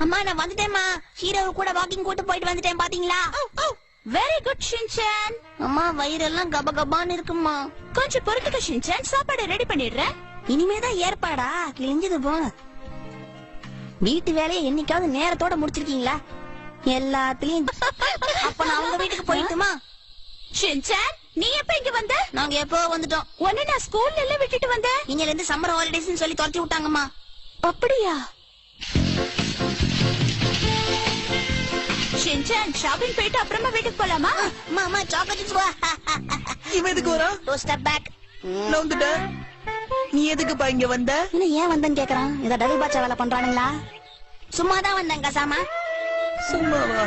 அம்மா நான் வந்துட்டேன்மா. ஹீரோவை கூட வாக்கிங் கூட்டு போயிட்டு வந்துட்டேன் பாத்தீங்களா? Very good Shinchan. அம்மா வயிறெல்லாம் கப கபான்னு இருக்குமா. கொஞ்சம் பொறுத்துக்க ஷின்சான், சாப்பாடு ரெடி பண்ணிடுறேன். இனிமேதான் ஏற்பாடா? கிழிஞ்சது போங்க. வீட்டு வேலையை என்னைக்காவது நேரத்தோட முடிச்சிருக்கீங்களா? எல்லாத்துலயும். அப்ப நான் அவங்க வீட்டுக்கு போயிட்டுமா? ஷின்சான், நீ எப்ப இங்க வந்த? நாங்க எப்போ வந்துட்டோம். உன்னை நான் ஸ்கூல்ல எல்லாம் விட்டுட்டு வந்தேன். இங்க இருந்து சம்மர் ஹாலிடேஸ் சொல்லி துரத்தி விட்டாங்கம்மா. அப்படியா? ஷின்சான், ஷாப்பிங் போயிட்டு அப்புறமா வீட்டுக்கு போலாமா? மாமா சாக்லேட். இவன் எதுக்கு வரா? Two step back. நான் வந்துட்டேன். நீ எதுக்குப்பா இங்க வந்த? என்ன ஏன் வந்தேன்னு கேக்குறான். இத டபுள் பாட்சா வேலை பண்றானுங்களா? சும்மாதான் வந்தேன் கசாமா. சும்மாவா?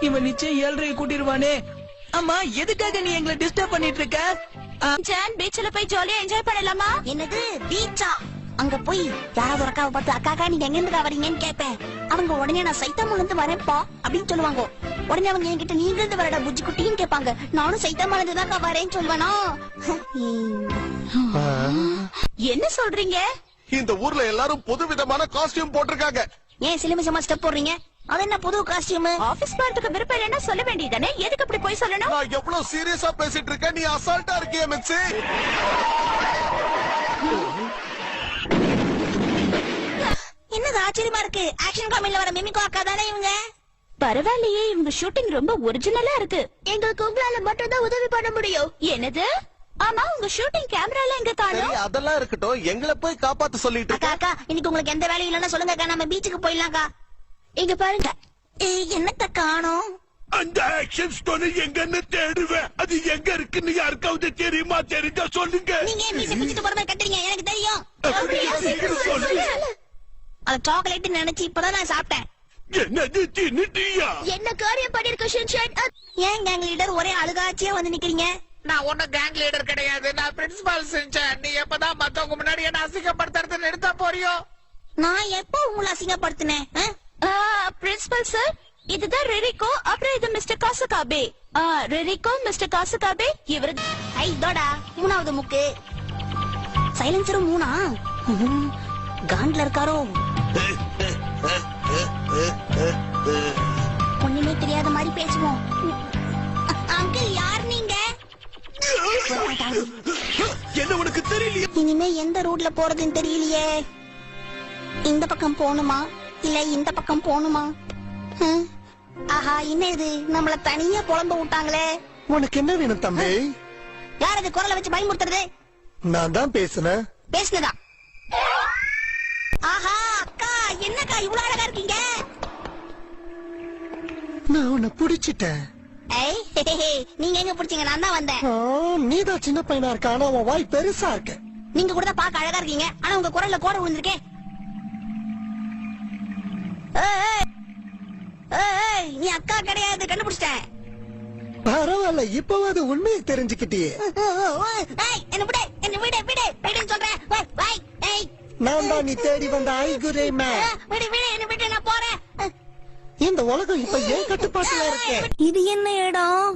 இவன் நிச்சயம் 7:30 கூட்டிடுவானே. அம்மா எதுக்காக நீ எங்களை டிஸ்டர்ப் பண்ணிட்டு இருக்க? ஷின்சான், பீச்ல போய் ஜாலியா என்ஜாய் பண்ணலாமா? என்னது பீச்சா? அங்க போய் யாராவது ஒரு அக்காவை பார்த்து அக்காக்கா நீங்க எங்க இருந்து வரீங்கன்னு கேட்பேன். அவங்க உடனே நான் சைத்தாமால இருந்து வரேன்ப்பா அப்படின்னு சொல்லுவாங்க. உடனே அவங்க என்கிட்ட நீங்க இருந்து வரடா புஜ்ஜி குட்டின்னு கேட்பாங்க. நானும் சைத்தாமால இருந்து தான் வரேன்னு சொல்லுவேனா? என்ன சொல்றீங்க? இந்த ஊர்ல எல்லாரும் புது விதமான காஸ்டியூம் போட்டிருக்காங்க. ஏன் சிலுமிசமா ஸ்டெப் போடுறீங்க? அது என்ன புது காஸ்டியூம்? ஆபீஸ் போறதுக்கு விருப்பம் இல்லைன்னா சொல்ல வேண்டியதானே? எதுக்கு அப்படி போய் சொல்லணும்? நான் எவ்வளவு சீரியஸா பேசிட்டு இருக்கேன், நீ அசால்ட்டா இருக்கிய மிக்ஸி. என்னது ஆச்சரியமா இருக்கு. ஆக்ஷன் காமெடில வர மிமிகோ அக்கா தானே இவங்க? பரவாயில்லையே, இவங்க ஷூட்டிங் ரொம்ப ஒரிஜினலா இருக்கு. எங்களுக்கு உங்களால மட்டும் தான் உதவி பண்ண முடியும். என்னது? ஆமா, உங்க ஷூட்டிங் கேமரால எங்க சரி, காணோம்? அதெல்லாம் இருக்கட்டும், எங்களை போய் காப்பாத்த சொல்லிட்டு அக்கா இருக்க. அக்கா இன்னைக்கு உங்களுக்கு எந்த வேலையும் இல்லைன்னா சொல்லுங்க அக்கா, நம்ம பீச்சுக்கு போயிடலாம்க்கா. இங்க பாருங்க. என்னத்த காணோம்? அந்த ஆக்ஷன் ஸ்டோரி எங்கன்னு தேடுவேன். அது எங்க இருக்குன்னு யாருக்காவது தெரியுமா? தெரிஞ்சா சொல்லுங்க. நீங்க ஏன் மீசை பிடிச்சிட்டு போற மாதிரி கட்டுறீங்க? எனக்கு தெரியும். சீக்கிரம் சொல்லுங்க. அது சாக்லேட் நினைச்சு இப்பதான் நான் சாப்பிட்டேன். என்னது தின்னுட்டியா? என்ன காரியம் பண்ணிருக்க ஷின்சான்? ஏன் கேங் லீடர் ஒரே அழுகாச்சியா வந்து நிக்கிறீங்க? நான் ஒன்னும் கேங் லீடர் கிடையாது. நான் பிரின்சிபால் செஞ்சேன். நீ எப்பதான் மத்தவங்க முன்னாடி என்ன அசிங்கப்படுத்துறது நிறுத்த போறியோ? நான் எப்போ உங்களை அசிங்கப்படுத்தினேன்? பிரின்சிபல் சார், இதுதான் ரெரிகோ, அப்புறம் இது மிஸ்டர் காசுகாபே. ரெரிகோ, மிஸ்டர் காசுகாபே, இவரு. ஐ தோடா, மூணாவது முக்கு. சைலன்சரும் மூணா? காண்ட்ல இருக்காரோ? ஒண்ணுமே தெரியாத மாதிரி பேசுவோம். அங்கிள் யார் நீங்க? என்ன உனக்கு தெரியலையே? இனிமே எந்த ரூட்ல போறதுன்னு தெரியலையே. இந்த பக்கம் போணுமா இல்ல இந்த பக்கம் போணுமா? ஆஹா, என்ன இது நம்மள தனியா குழம்ப விட்டாங்களே. உனக்கு என்ன வேணும் தம்பி? யார் அது குரலை வச்சு பயமுறுத்துறது? நான் தான் பேசுனேன். பேசுனதா? ஆஹா அக்கா, என்னக்கா இவ்வளவு அழகா இருக்கீங்க? நான் உன்னை புடிச்சிட்டேன். நீங்க எங்க பிடிச்சீங்க? நான் தான் வந்தேன். நீதான் சின்ன பையனா இருக்க, ஆனா உன் வாய் பெருசா இருக்கு. நீங்க கூட தான் பாக்க அழகா இருக்கீங்க, ஆனா உங்க குரல்ல கோட விழுந்திருக்கேன். நீ அக்கா கிடையாது, கண்டுபிடிச்சிட்டேன். பரவாயில்ல, இப்பவாது உண்மையை தெரிஞ்சுக்கிட்டியே. என்ன விட, என்ன விட விட விடுன்னு சொல்றேன். நான் தான் நீ தேடி வந்த ஐகுரே மேன். விடு விடு, என்ன விட்டு நான் போறேன். இந்த உலகம் இப்ப ஏன் கட்டுப்பாட்டுல இருக்கு? இது என்ன இடம்?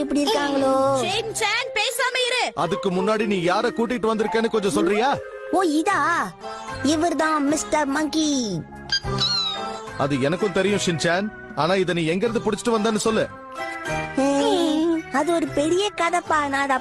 இப்படி இருக்காங்களோ? ஷின்சான், பேசாம இரு. அதுக்கு முன்னாடி நீ யார கூட்டிட்டு வந்திருக்கேன்னு கொஞ்சம் சொல்றியா? ஓ இதா, இவர்தான் மிஸ்டர் மங்கி. அது எனக்கும் தெரியும் ஷின்சான், ஆனா இத நீ எங்க இருந்து புடிச்சிட்டு வந்தன்னு சொல்லு. அது ஒரு பெரிய கதைப்பா. நாடா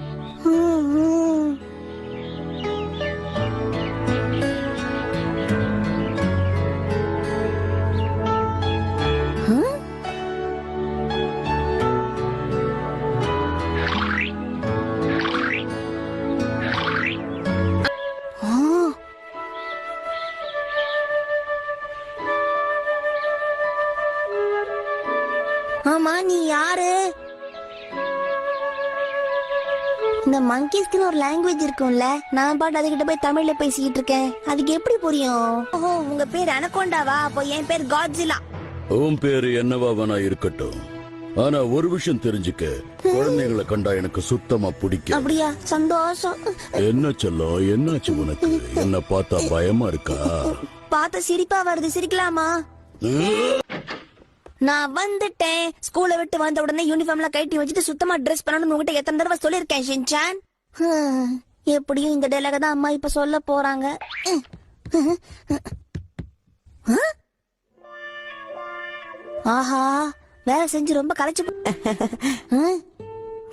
ஆமா, நீ யாரு? இந்த மங்கீஸ்க்குன்னு ஒரு லாங்குவேஜ் இருக்கும்ல, நான் பாட்டு அதுகிட்ட போய் தமிழ்ல பேசிக்கிட்டு இருக்கேன். அதுக்கு எப்படி புரியும்? ஓஹோ, உங்க பேர் அனகோண்டாவா? அப்போ என் பேர் காட்ஸில்லா. உன் பேரு என்னவா வேணா இருக்கட்டும், ஆனா ஒரு விஷயம் தெரிஞ்சுக்க, குழந்தைகளை கண்டா எனக்கு சுத்தமா பிடிக்கும். அப்படியா? சந்தோஷம். என்ன சொல்லும், என்னாச்சு உனக்கு? என்ன பார்த்தா பயமா இருக்கா? பார்த்து சிரிப்பா வருது, சிரிக்கலாமா? நான் வந்துட்டேன். ஸ்கூலை விட்டு வந்த உடனே யூனிஃபார்ம்ல கட்டி வச்சுட்டு சுத்தமா ட்ரெஸ் பண்ணணும்னு உங்ககிட்ட எத்தனை தடவை சொல்லிருக்கேன் ஷின்சான். எப்படியும் இந்த டைலாக தான் அம்மா இப்ப சொல்ல போறாங்க. ஆஹா, வேலை செஞ்சு ரொம்ப களைச்சு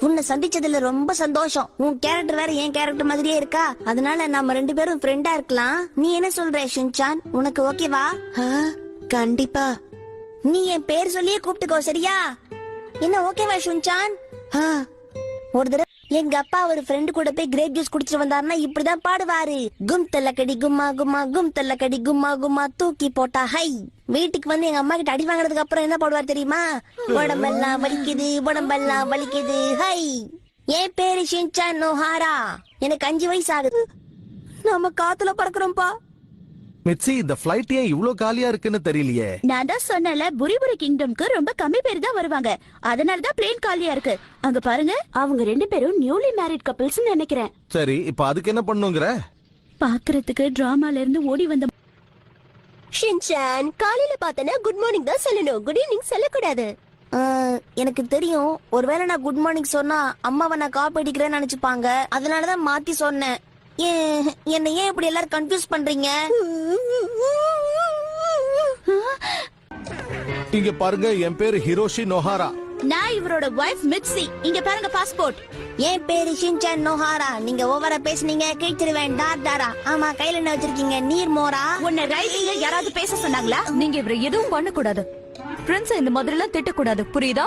உன்னை சந்திச்சதுல ரொம்ப சந்தோஷம். உன் கேரக்டர் வேற என் கேரக்டர் மாதிரியே இருக்கா, அதனால நம்ம 2 பேரும் ஃப்ரெண்டா இருக்கலாம். நீ என்ன சொல்ற ஷின்சான்? உனக்கு ஓகேவா? கண்டிப்பா. நீ என் பேர் சொல்லியே கூப்பிட்டுக்கோ, சரியா? என்ன ஓகேவா ஷின்சான்? ஒரு தடவை எங்க அப்பா ஒரு ஃப்ரெண்டு கூட போய் கிரேப் ஜூஸ் குடிச்சிட்டு வந்தாருன்னா இப்படிதான் பாடுவாரு. கும் தல்லக்கடி கும்மா கும்மா, கும் தல்லக்கடி கும்மா கும்மா, தூக்கி போட்டா ஹை. வீட்டுக்கு வந்து எங்க அம்மா கிட்ட அடி வாங்குறதுக்கு அப்புறம் என்ன பாடுவார் தெரியுமா? உடம்பெல்லாம் வலிக்குது, உடம்பெல்லாம் வலிக்குது, ஹை. என் பேரு ஷின்சான் நோஹாரா. எனக்கு 5 வயசு ஆகுது. நம்ம காத்துல பறக்குறோம்பா. மிட்சி, இந்த ஃபிளைட் ஏன் இவ்ளோ காலியா இருக்குன்னு தெரியலையே. நான் தான் சொன்னல, புரிபுரி கிங்டம்க்கு ரொம்ப கம்மி பேர் தான் வருவாங்க, அதனாலதான் பிளேன் காலியா இருக்கு. அங்க பாருங்க, அவங்க 2 பேரும் நியூலி மேரிட் கப்பிள்ஸ் நினைக்கிறேன். சரி, இப்ப அதுக்கு என்ன பண்ணுங்கிற? பாக்குறதுக்கு டிராமால இருந்து ஓடி வந்த ஷின்சான், காலையில பார்த்தனா குட் மார்னிங் தான் சொல்லணும், குட் ஈவினிங் சொல்லக்கூடாது. எனக்கு தெரியும், ஒருவேளை நான் குட் மார்னிங் சொன்னா அம்மாவை நான் காப்பி அடிக்கிறேன்னு நினைச்சுப்பாங்க, அதனாலதான் மாத்தி சொன்னேன். என்ன ஏன் இப்படி எல்லாரும் கன்ஃபியூஸ் பண்றீங்க? இங்க பாருங்க, என் பேரு ஹிரோஷி நோஹாரா. நான் இவரோட வைஃப் மிட்சி. இங்க பாருங்க பாஸ்போர்ட். என் பேரு ஷின்சான் நோஹாரா. நீங்க ஓவரா பேசுனீங்க, கிழிச்சிருவேன். டாரா. ஆமா, கையில என்ன வச்சிருக்கீங்க? நீர் மோரா? உன்னை ரைடிங்ல யாராவது பேச சொன்னாங்களா? நீங்க இவரை எதுவும் பண்ண கூடாது. பிரின்ஸ் இந்த மாதிரி எல்லாம் திட்டக்கூடாது, புரியுதா?